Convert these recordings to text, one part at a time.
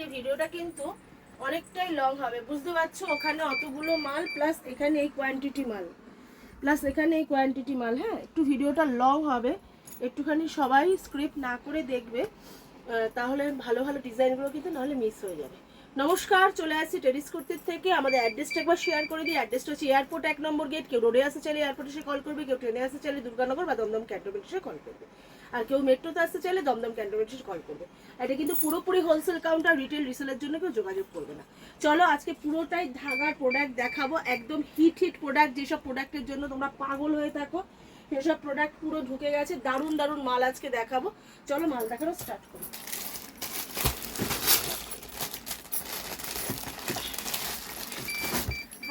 আজকে ভিডিওটা কিন্তু অনেকটাই লং হবে, বুঝতে পারছো? ওখানে অতগুলো মাল প্লাস এখানে এই কোয়ান্টিটি মাল, হ্যাঁ একটু ভিডিওটা লং হবে, একটুখানি সবাই স্ক্রিপ্ট না করে দেখবে, তাহলে ভালো ভালো ডিজাইনগুলো কিন্তু নাহলে মিস হয়ে যাবে। নমস্কার, চলে আসছি টেরিস কুর্তির থেকে। আমাদের অ্যাড্রেসটা একবার শেয়ার করে দিই। অ্যাড্রেসটা হচ্ছে এয়ারপোর্ট 1 নম্বর গেট। কেউ রোডে আসতে চাইলে এয়ারপোর্টে এসে কল করবে, কেউ ট্রেনে আসতে চাইলে দুর্গানগর বা দমদম ক্যান্টনমেন্ট এসে কল করবে, আর কেউ মেট্রোতে আসতে চাইলে দমদম ক্যান্টনমেন্ট এসে কল করবে। এটা কিন্তু পুরোপুরি হোলসেল কাউন্টার, রিটেল রিসেলের জন্য কেউ যোগাযোগ করবে না। চলো আজকে পুরোটাই ধাগার প্রোডাক্ট দেখাবো, একদম হিট প্রোডাক্ট, যেসব প্রোডাক্টের জন্য তোমরা পাগল হয়ে থাকো সেসব প্রোডাক্ট পুরো ঢুকে গেছে। দারুণ দারুণ মাল আজকে দেখাবো। চলো মাল দেখানো স্টার্ট করি।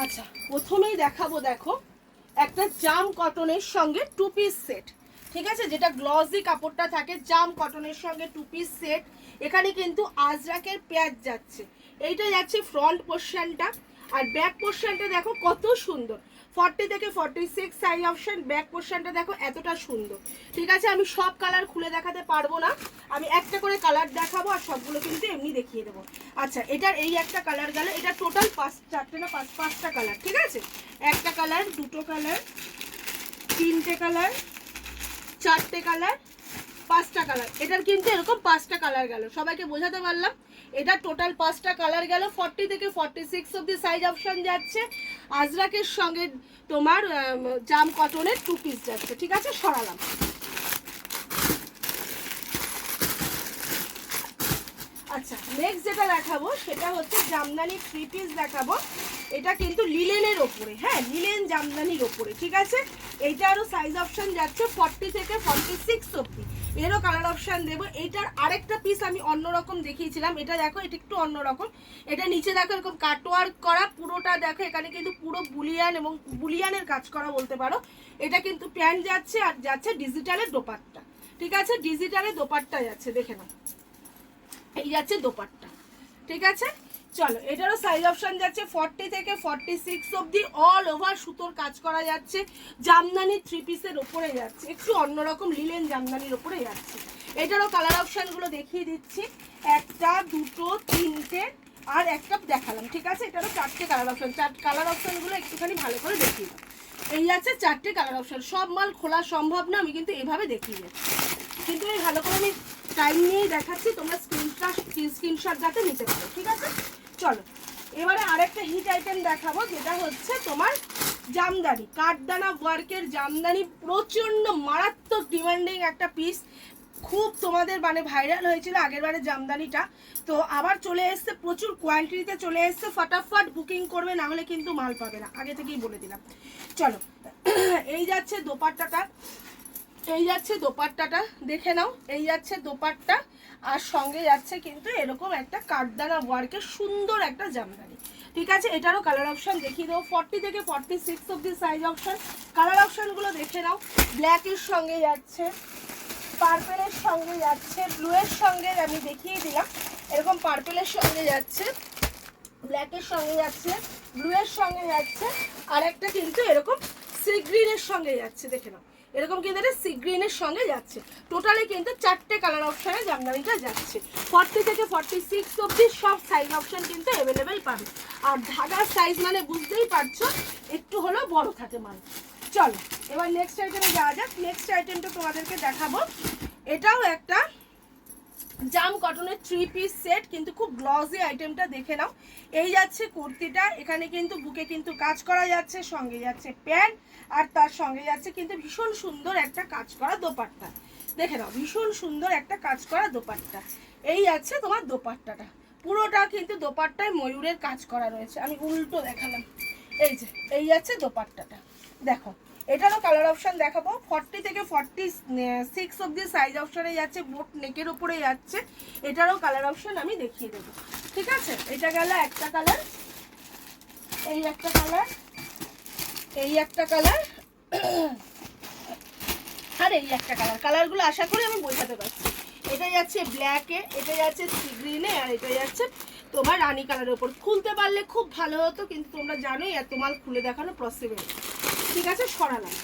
আচ্ছা, প্রথমেই দেখাবো, দেখো একটা জাম কটনের সঙ্গে 2 পিস সেট, ঠিক আছে, যেটা গ্লসি কাপড়টা থাকে, জাম কটনের সঙ্গে 2 পিস সেট। এখানে কিন্তু আজরাকের পেঁয়াজ যাচ্ছে, এইটা যাচ্ছে ফ্রন্ট পোর্শনটা, আর ব্যাক পোর্শনটা দেখো কত সুন্দর, 40 থেকে 46 সাইজ অপশন। ব্যাক পোর্শনটা দেখো এতটা সুন্দর, ঠিক আছে। আমি সব কালার খুলে দেখাতে পারবো না, আমি একটা করে কালার দেখাবো আর সবগুলো কিন্তু এমনি দেখিয়ে দেবো। আচ্ছা, এটার এই একটা কালার গেল, এটা টোটাল 5টা কালার, ঠিক আছে। একটা কালার, দুটো কালার, তিনটে কালার, চারটে কালার, 5টা কালার। এটার কিন্তু এরকম 5টা কালার গেল, সবাইকে বোঝাতে পারলাম? এটা টোটাল 5টা কালার গেল। 40 থেকে 46 অব্দি সাইজ অপশন যাচ্ছে। আজরাকের সঙ্গে তোমার জাম কটনের 2 পিস যাচ্ছে, ঠিক আছে। সরালাম। আচ্ছা, নেক্সট যেটা দেখাবো সেটা হচ্ছে জামদানি 3 পিস দেখাবো। এটা কিন্তু লিলেনের ওপরে, হ্যাঁ লিলেন জামদানির ওপরে, ঠিক আছে। এইটারও সাইজ অপশন যাচ্ছে 40 থেকে 46 অব্দি। এরও কালার অপশন দেবো। এইটার আরেকটা পিস আমি অন্যরকম দেখিয়েছিলাম, এটা দেখো, এটা একটু অন্যরকম। এটা নিচে দেখো এরকম কাটওয়ার্ক করা, পুরোটা দেখো এখানে কিন্তু পুরো বুলিয়ান এবং বুলিয়ানের কাজ করা বলতে পারো। এটা কিন্তু প্যান্ট যাচ্ছে আর যাচ্ছে ডিজিটালের দোপাট্টা, ঠিক আছে। ডিজিটালের দোপাট্টা যাচ্ছে, দেখে নাও, এই যাচ্ছে দোপাট্টা, ঠিক আছে। চলো, এটারও সাইজ অপশন যাচ্ছে 40 থেকে 46 অবধি। অল ওভার সুতোর কাজ করা যাচ্ছে, জামদানি 3 পিসের ওপরে যাচ্ছে, একটু অন্যরকম লিলেন জামদানির ওপরে যাচ্ছে। এটারও কালার অপশনগুলো দেখিয়ে দিচ্ছি, একটা, দুটো, তিনটে আর একটা দেখালাম, ঠিক আছে। এটারও 4টে কালার অপশন, কালার অপশনগুলো একটুখানি ভালো করে দেখিয়ে দাও। এই যাচ্ছে 4টে কালার অপশন। সব মাল খোলা সম্ভব না, আমি কিন্তু এভাবে দেখিয়ে যাচ্ছি, কিন্তু এই ভালো করে আমি টাইম নিয়েই দেখাচ্ছি, তোমরা স্ক্রিনশট যাতে নিতে পারো, ঠিক আছে। চলো, এবারে আরেকটা হিট আইটেম দেখাবো, যেটা হচ্ছে তোমার জামদানি কাঠদানা ওয়ার্কের জামদানি। প্রচণ্ড মারাত্মক ডিমান্ডিং একটা পিস, খুব তোমাদের মানে ভাইরাল হয়েছিল আগের বারে জামদানিটা, তো আবার চলে এসছে, প্রচুর কোয়ান্টিটিতে চলে এসছে। ফটাফট বুকিং করবে, না হলে কিন্তু মাল পাবে না, আগে থেকেই বলে দিলাম। চলো, এই যাচ্ছে দোপাট্টাটা, এই যাচ্ছে দোপাট্টাটা, দেখে নাও। এই যাচ্ছে দোপাট্টা, আর সঙ্গে যাচ্ছে কিন্তু এরকম একটা কাঠদানা ওয়ার্কের সুন্দর একটা জামদানি, ঠিক আছে। এটারও কালার অপশন দেখিয়ে দেবো, 40 থেকে 46 অব্দি সাইজ অপশন। কালার অপশনগুলো দেখে নাও। ব্ল্যাকের সঙ্গে যাচ্ছে, পার্পেলের সঙ্গে যাচ্ছে, ব্লুয়ের সঙ্গে আমি দেখিয়ে দিলাম, এরকম পার্পেলের সঙ্গে যাচ্ছে, ব্ল্যাকের সঙ্গে যাচ্ছে, ব্লুয়ের সঙ্গে যাচ্ছে, আর একটা কিন্তু এরকম সি গ্রিনের সঙ্গে যাচ্ছে, দেখে নাও, এরকম কিন্তু এটা সি গ্রিনের সঙ্গে যাচ্ছে। টোটালি কিন্তু 4টে কালার অপশনে জামদানিটা যাচ্ছে। 40 থেকে 46 অবধি সব সাইজ অপশন কিন্তু অ্যাভেলেবেল পাবে। আর ধাগার সাইজ মানে বুঝতেই পারছো, একটু হলেও বড় থাকে মাল। চলো, এবার নেক্সট আইটেমে যাওয়া যাক। নেক্সট আইটেমটা তোমাদেরকে দেখাবো, এটাও একটা জাম কটনের 3 পিস সেট, কিন্তু খুব গ্লসি আইটেমটা, দেখে নাও। এই যাচ্ছে কুর্তিটা, এখানে কিন্তু বুকে কিন্তু কাজ করা যাচ্ছে, সঙ্গে যাচ্ছে প্যান্ট, আর তার সঙ্গে যাচ্ছে কিন্তু ভীষণ সুন্দর একটা কাজ করা দোপাট্টা, দেখে নাও, ভীষণ সুন্দর একটা কাজ করা দোপাট্টা। এই যাচ্ছে তোমার দোপাট্টাটা, পুরোটা কিন্তু দোপাট্টায় ময়ূরের কাজ করা রয়েছে। আমি উল্টো দেখালাম, এই যে এই যাচ্ছে দোপাট্টাটা, দেখো। এটারও কালার অপশন দেখাবো, 40 থেকে 46 অব্দি সাইজ অপশনে যাচ্ছে, বোট নেকের উপরে যাচ্ছে। এটারও কালার অপশন আমি দেখিয়ে দেবো, ঠিক আছে। এটা গেল একটা কালার, এই একটা কালার, এই একটা কালার, আর এই একটা কালার। কালারগুলো আশা করি আমি বোঝাতে পারছি। এটা যাচ্ছে ব্ল্যাকে, এটা যাচ্ছে সি গ্রিনে, আর এটা যাচ্ছে তোমার রানী কালারের উপর। খুলতে পারলে খুব ভালো হতো, কিন্তু তোমরা জানোই এত মাল খুলে দেখানো পসিবল, ঠিক আছে। সরালাম।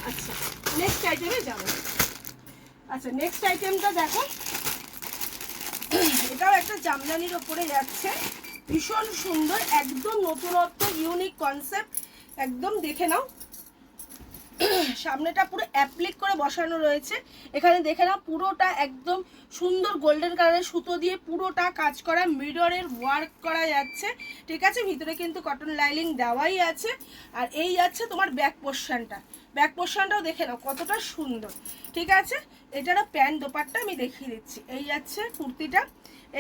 আচ্ছা, নেক্সট আইটেমে যাবো। আচ্ছা, নেক্সট আইটেমটা দেখো, এটাও একটা জামদানির ওপরে যাচ্ছে, ভীষণ সুন্দর, একদম নতুনত্ব ইউনিক কনসেপ্ট। একদম দেখে নাও, সামনেটা পুরো অ্যাপ্লিক করে বসানো রয়েছে। এখানে দেখে নাও পুরোটা একদম সুন্দর গোল্ডেন কালারের সুতো দিয়ে পুরোটা কাজ করা, মিররের ওয়ার্ক করা যাচ্ছে, ঠিক আছে। ভিতরে কিন্তু কটন লাইনিং দেওয়াই আছে। আর এই যাচ্ছে তোমার ব্যাক পোর্শনটা, ব্যাক পোর্শনটাও দেখে নাও কতটা সুন্দর, ঠিক আছে। এটারও প্যান্ট দোপাট্টা আমি দেখিয়ে দিচ্ছি। এই যাচ্ছে কুর্তিটা,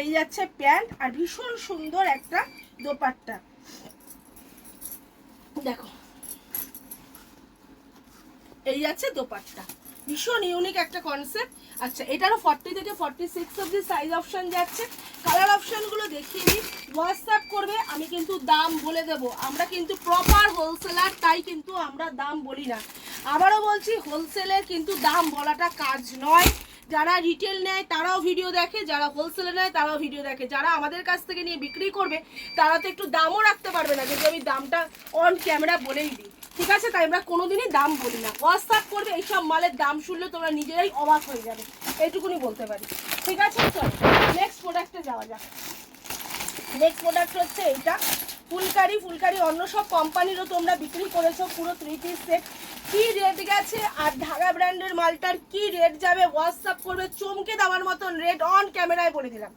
এই যাচ্ছে প্যান্ট, আর ভীষণ সুন্দর একটা দোপাট্টা দেখো। এই যাচ্ছে দোপাট্টা, ভীষণ ইউনিক একটা কনসেপ্ট। আচ্ছা, এটারও 40 থেকে 46 অবধি সাইজ অপশন যাচ্ছে। কালার অপশনগুলো দেখিয়ে দিই, হোয়াটসঅ্যাপ করবে, আমি কিন্তু দাম বলে দেব। আমরা কিন্তু প্রপার হোলসেলার, তাই কিন্তু আমরা দাম বলি না। আবারও বলছি, হোলসেলের কিন্তু দাম বলাটা কাজ নয়। যারা রিটেল নেয় তারাও ভিডিও দেখে, যারা হোলসেলে নেয় তারাও ভিডিও দেখে। যারা আমাদের কাছ থেকে নিয়ে বিক্রি করবে তারা তো একটু দামও রাখতে পারবে না, যদি আমি দামটা অন ক্যামেরা বলেই দিই, ঠিক আছে। তাই আমরা কোনোদিনই দাম বলি না। হোয়াটসঅ্যাপ করবে, এইসব মালের দাম শুনলে তোমরা নিজেরাই অবাক হয়ে যাবে, এইটুকুনি বলতে পারি, ঠিক আছে। চলো নেক্সট প্রোডাক্টে যাওয়া যাক। নেক্সট প্রোডাক্ট হচ্ছে এইটা, ফুলকারি। ফুলকারি অন্য সব কোম্পানিরও তোমরা বিক্রি করেছো, পুরো 3 পিস সেট। কি রেট গেছে আর ঢাকা ব্র্যান্ডের মালটার কি রেট যাবে, হোয়াটসঅ্যাপ করবে। চমকে দেওয়ার মতন রেট অন ক্যামেরায় বলে দিলাম,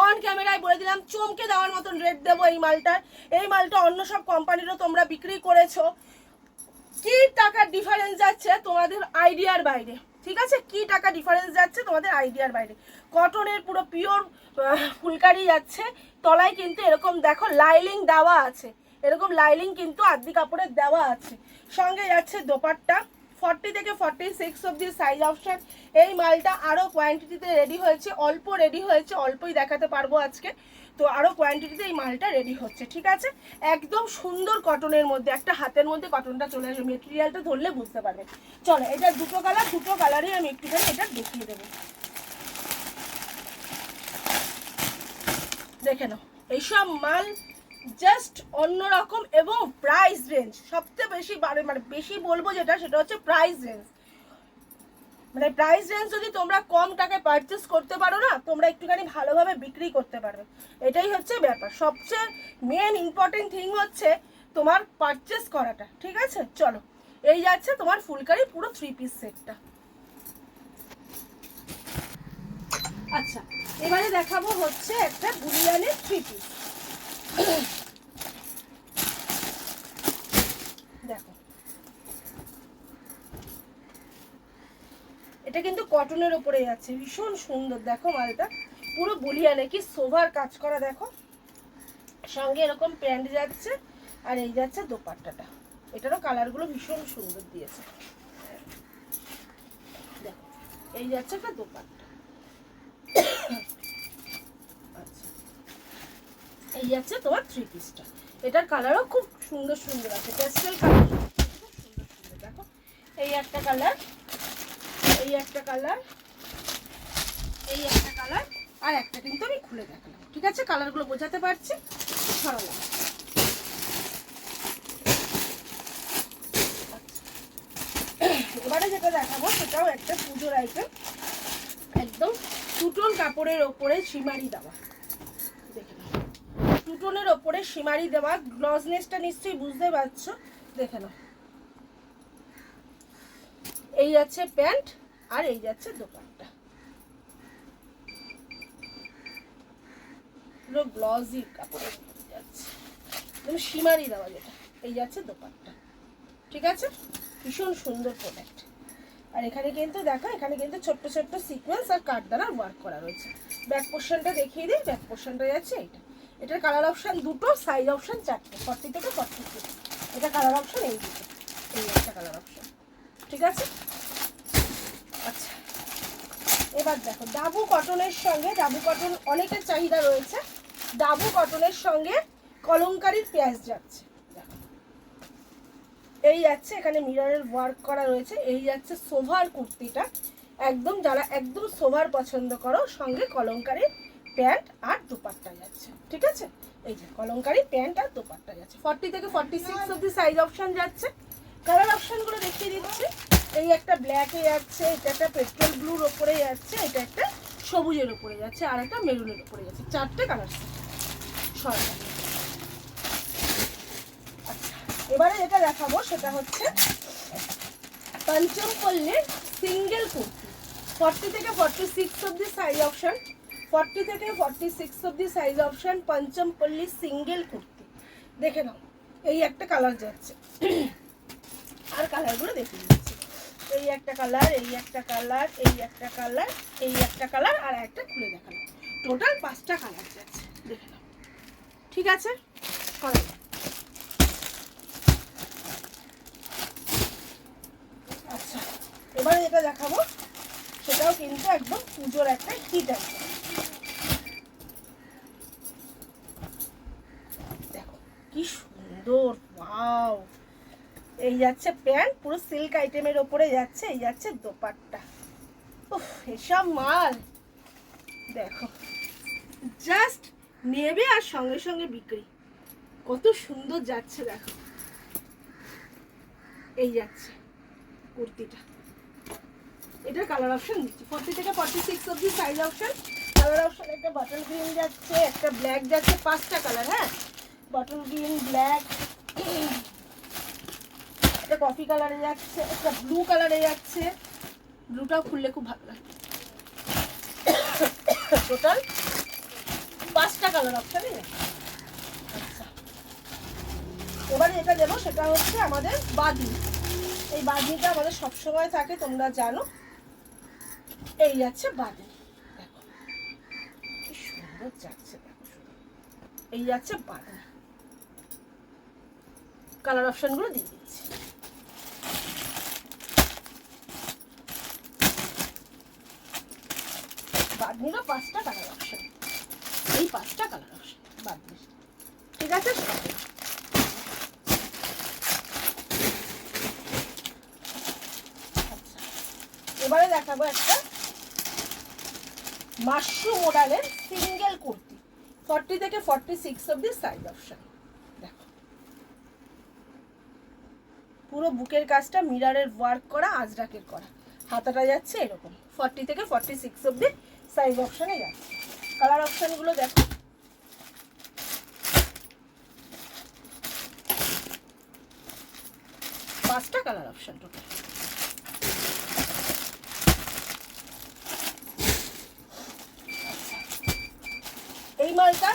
অন ক্যামেরায় বলে দিলাম, চমকে দেওয়ার মতন রেট দেবো এই মালটার। এই মালটা অন্য সব কোম্পানিরও তোমরা বিক্রি করেছো। কি টাকার ডিফারেন্স যাচ্ছে তোমাদের আইডিয়ার বাইরে, ঠিক আছে। কি টাকা ডিফারেন্স যাচ্ছে তোমাদের আইডিয়ার বাইরে। কটনের পুরো পিওর ফুলকারি যাচ্ছে, তলায় কিন্তু এরকম দেখো লাইলিং দেওয়া আছে, এরকম লাইলিং কিন্তু আদি কাপড়ের দেওয়া আছে। সঙ্গে যাচ্ছে দোপাট্টা, 40 থেকে 46 অবধি সাইজ অপশন। এই মালটা আরও কোয়ান্টিটিতে রেডি হয়েছে, অল্প রেডি হয়েছে, অল্পই দেখাতে পারবো আজকে, তো আরও কোয়ান্টিটিতে এই মালটা রেডি হচ্ছে, ঠিক আছে। একদম সুন্দর কটনের মধ্যে, একটা হাতের মধ্যে কটনটা চলে আসবে, মেটেরিয়ালটা ধরলে বুঝতে পারবে। চলো, এটা দুটো কালার, দুটো কালারই আমি একটুখানি এটা দেখিয়ে দেবো, দেখে নাও। এইসব মাল জাস্ট অন্যরকম, এবং প্রাইস রেঞ্জ সবচেয়ে বেশি মানে বেশি বলবো যেটা, সেটা হচ্ছে প্রাইস রেঞ্জ। মানে প্রাইস রেঞ্জ যদি তোমরা কম টাকায় পারচেস করতে পারো না, তোমরা একটুখানি ভালোভাবে বিক্রি করতে পারবে, এটাই হচ্ছে ব্যাপার। সবচেয়ে মেন ইম্পর্টেন্ট থিং হচ্ছে তোমার পারচেস করাটা, ঠিক আছে। চলো, এই যাচ্ছে তোমার ফুলকারি পুরো 3 পিস সেটটা। আচ্ছা, এবারে দেখাবো হচ্ছে একটা বুলিয়ানের 3 পিস। দেখো, এটা কিন্তু কটনের উপরে যাচ্ছে, ভীষণ সুন্দর। দেখো মালটা পুরো বুলিয়ানে, কি সোভার কাজ করা দেখো। সঙ্গে এরকম প্যান্ট যাচ্ছে, আর এই যাচ্ছে দোপাট্টাটা। এটারও কালারগুলো ভীষণ সুন্দর দিয়েছে। দেখো, এই যাচ্ছে একটা দোপাট্টা। আচ্ছা, এই যাচ্ছে তোমার 3 পিসটা। এটার কালারও খুব সুন্দর সুন্দর আছে, পেস্টেল কালার, খুব সুন্দর সুন্দর। দেখো, এই একটা কালার, এই একটা কালার, এই একটা কালার, আর একটা কিন্তু আমি খুলে দেখালাম, ঠিক আছে। কালারগুলো বোঝাতে পারছি, সরালাম। এবারে যেটা দেখাবো সেটাও একটা পুজোর আইটেম, একদম টুটন কাপড়ের ওপরে সীমারি দেওয়া। দেখে নাও, টুটনের ওপরে সীমারি দেওয়া, গ্লসনেসটা নিশ্চয়ই বুঝতে পারছো, দেখে নাও। এই যাচ্ছে প্যান্ট, আর এই যাচ্ছে দোপাট্টা, পুরো গ্লসি কাপড়ের যাচ্ছে, একদম সীমারি দেওয়া যেটা। এই যাচ্ছে দোপাট্টা, ঠিক আছে। ভীষণ সুন্দর প্রোডাক্ট। আর এখানে কিন্তু দেখো, এখানে কিন্তু ছোট্ট ছোট্ট সিকোয়েন্স আর কাট দ্বারা ওয়ার্ক করা রয়েছে। ব্যাক পোর্শনটা দেখিয়ে দিই, ব্যাক পোর্শনটা যাচ্ছে এইটা। এটার কালার অপশান দুটো, সাইজ অপশান 4টে, 40 থেকে 46। এটা কালার অপশান এই দুটো, এই একটা কালার অপশান, ঠিক আছে। আচ্ছা, এবার দেখো ডাবু কটনের সঙ্গে, ডাবু কটন অনেকের চাহিদা রয়েছে, ডাবু কটনের সঙ্গে কলমকারীর পেঁয়াজ যাচ্ছে। এই যাচ্ছে, এখানে মিররের ওয়ার্ক করা রয়েছে। এই যাচ্ছে সোভার কুর্তিটা, একদম যারা একদম সোভার পছন্দ করো, সঙ্গে কলমকারী প্যান্ট আর দোপাট্টা যাচ্ছে, ঠিক আছে। এই যে কলমকারী প্যান্ট আর দোপাট্টা যাচ্ছে, 40 থেকে 46 অবধি সাইজ অপশন যাচ্ছে। কালার অপশনগুলো দেখিয়ে দিচ্ছি। এই একটা ব্ল্যাকে যাচ্ছে, এটা একটা পেট্রোল ব্লুর ওপরে যাচ্ছে, এটা একটা সবুজের উপরে যাচ্ছে, আর একটা মেরুনের উপরে যাচ্ছে, 4টে কালার সেট। আচ্ছা, এবারে যেটা দেখাবো সেটা হচ্ছে পঞ্চমপল্লীর সিঙ্গেল কুর্তি। 40 থেকে 46 অবধি সাইজ অপশন, 40 থেকে 46 অবধি সাইজ অপশন, পঞ্চমপল্লী সিঙ্গেল কুর্তি। দেখে নাও, এই একটা কালার যাচ্ছে, আর কালারগুলো দেখে দিচ্ছি। এই একটা কালার, এই একটা কালার, এই একটা কালার, এই একটা কালার, আর একটা খুলে দেখালাম। টোটাল 5টা কালার যাচ্ছে, দেখে নাও। ঠিক আছে, আচ্ছা এবারে যেটা দেখাবো সেটাও কিন্তু একদম পুজোর একটা হিট আছে। দেখো কি সুন্দর, ওয়াও। এই যাচ্ছে প্যান্ট, পুরো সিল্ক আইটেমের ওপরে যাচ্ছে, এই যাচ্ছে দোপাট্টা। উফ, এসব মাল দেখো, জাস্ট নেবে আর সঙ্গে সঙ্গে বিক্রি, কত সুন্দর যাচ্ছে দেখো। এই যাচ্ছে কুর্তিটা, এটা কালার অপশন দিচ্ছি 40 থেকে 46 অবধি সাইজ অপশন। কালার অপশন একটা বটল গ্রিন যাচ্ছে, একটা ব্ল্যাক যাচ্ছে, 5টা কালার। হ্যাঁ, বটল গ্রিন, ব্ল্যাক, একটা কফি কালারে যাচ্ছে, একটা ব্লু কালারে যাচ্ছে। ব্লুটাও খুললে খুব ভালো লাগে। টোটাল 5টা কালার অপশনই। আচ্ছা, এবারে যেটা দেবো সেটা হচ্ছে আমাদের বাঁধনি। এই বাঁধনিটা আমাদের সবসময় থাকে, তোমরা জানো। এই যাচ্ছে বাঁধনি, দেখো কি সুন্দর যাচ্ছে, দেখো এই যাচ্ছে বাঁধনি। কালার অপশনগুলো দিয়ে দিচ্ছি। বাঁধনিরও 5টা কালার অপশন, এই 5টা কালার অপশন বাঁধনির। ঠিক আছে, আচ্ছা এবারে দেখাবো একটা মাশরুম মডেলের সিঙ্গেল কুর্তি। 40 থেকে 46 অবধি সাইজ অপশন। দেখো পুরো বুকের কাজটা মিররের ওয়ার্ক করা, আজরাকের করা। হাতাটা যাচ্ছে এরকম। 40 থেকে 46 অবধি সাইজ অপশনে যাচ্ছে। কালার অপশনগুলো দেখো, পাঁচটা কালার অপশন টোটাল। এই মালটা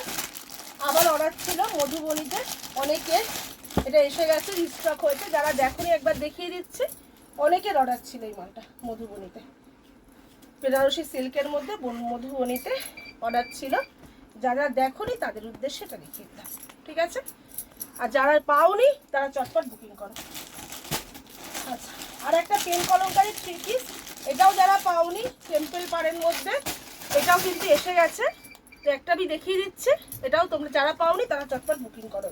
আবার অর্ডার ছিল মধুবনীতে, অনেকের এটা এসে গেছে, রিস্টক হয়েছে। যারা দেখোনি একবার দেখিয়ে দিচ্ছে, অনেকের অর্ডার ছিল এই মালটা মধুবনীতে, বেনারসি সিল্কের মধ্যে মধুবনীতে অর্ডার ছিল। যারা দেখোনি তাদের উদ্দেশ্যে এটা দেখিয়ে দিলাম। ঠিক আছে, আর যারা পাওনি তারা চটপট বুকিং করো। আচ্ছা, আর একটা পেন কলমকারী 3 পিস, এটাও যারা পাওনি, টেম্পল পাড়ের মধ্যে, এটাও কিন্তু এসে গেছে। তো একটা আমি দেখিয়ে দিচ্ছি, এটাও তোমরা যারা পাওনি তারা চটপট বুকিং করো।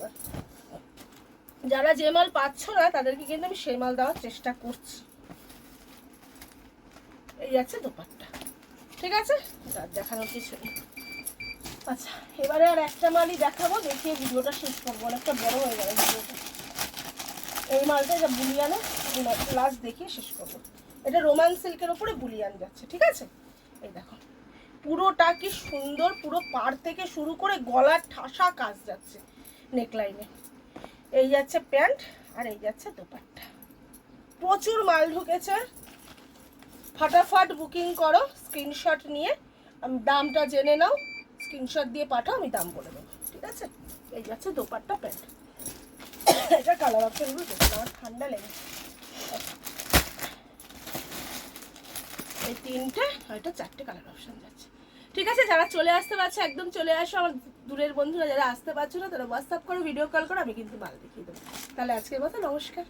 যারা যে মাল পাচ্ছ না তাদেরকে কিন্তু আমি সেই মাল দেওয়ার চেষ্টা করছি। এই যাচ্ছে দোপাট্টা। ঠিক আছে, তার দেখানোর কিছু নেই। আচ্ছা, এবারে আর একটা মালই দেখাবো, দেখিয়ে ভিডিওটা শেষ করবো, অনেকটা বড় হয়ে গেল ভিডিওটা। এই মালটা এটা বুলিয়ানে, লাস্ট দেখিয়ে শেষ করবো। এটা রোমান সিল্কের ওপরে বুলিয়ান যাচ্ছে। ঠিক আছে, এই দেখো পুরোটা কি সুন্দর, পুরো পাড় থেকে শুরু করে গলার ঠাসা কাজ যাচ্ছে নেকলাইনে। এই যাচ্ছে প্যান্ট, আর এই যাচ্ছে দোপাট্টা। প্রচুর মাল ঢুকেছে, ফাটাফাট বুকিং করো। স্ক্রিনশট নিয়ে দামটা জেনে নাও, স্ক্রিনশট দিয়ে পাঠাও, আমি দাম বলে দেবো। ঠিক আছে, এই যাচ্ছে দোপাট্টা, প্যান্ট। এটা কালার অপশনগুলো দেখুন, আমার ঠান্ডা লেগেছে। এই 3টে আর এটা 4টে কালার অপশন যাচ্ছে। ঠিক আছে, যারা চলে আসতে পারছে একদম চলে আসো। আমার দূরের বন্ধুরা যারা আসতে পারছো না তারা হোয়াটসঅ্যাপ করো, ভিডিও কল করো, আমি কিন্তু মাল দেখিয়ে দেবো। তাহলে আজকের মতো নমস্কার।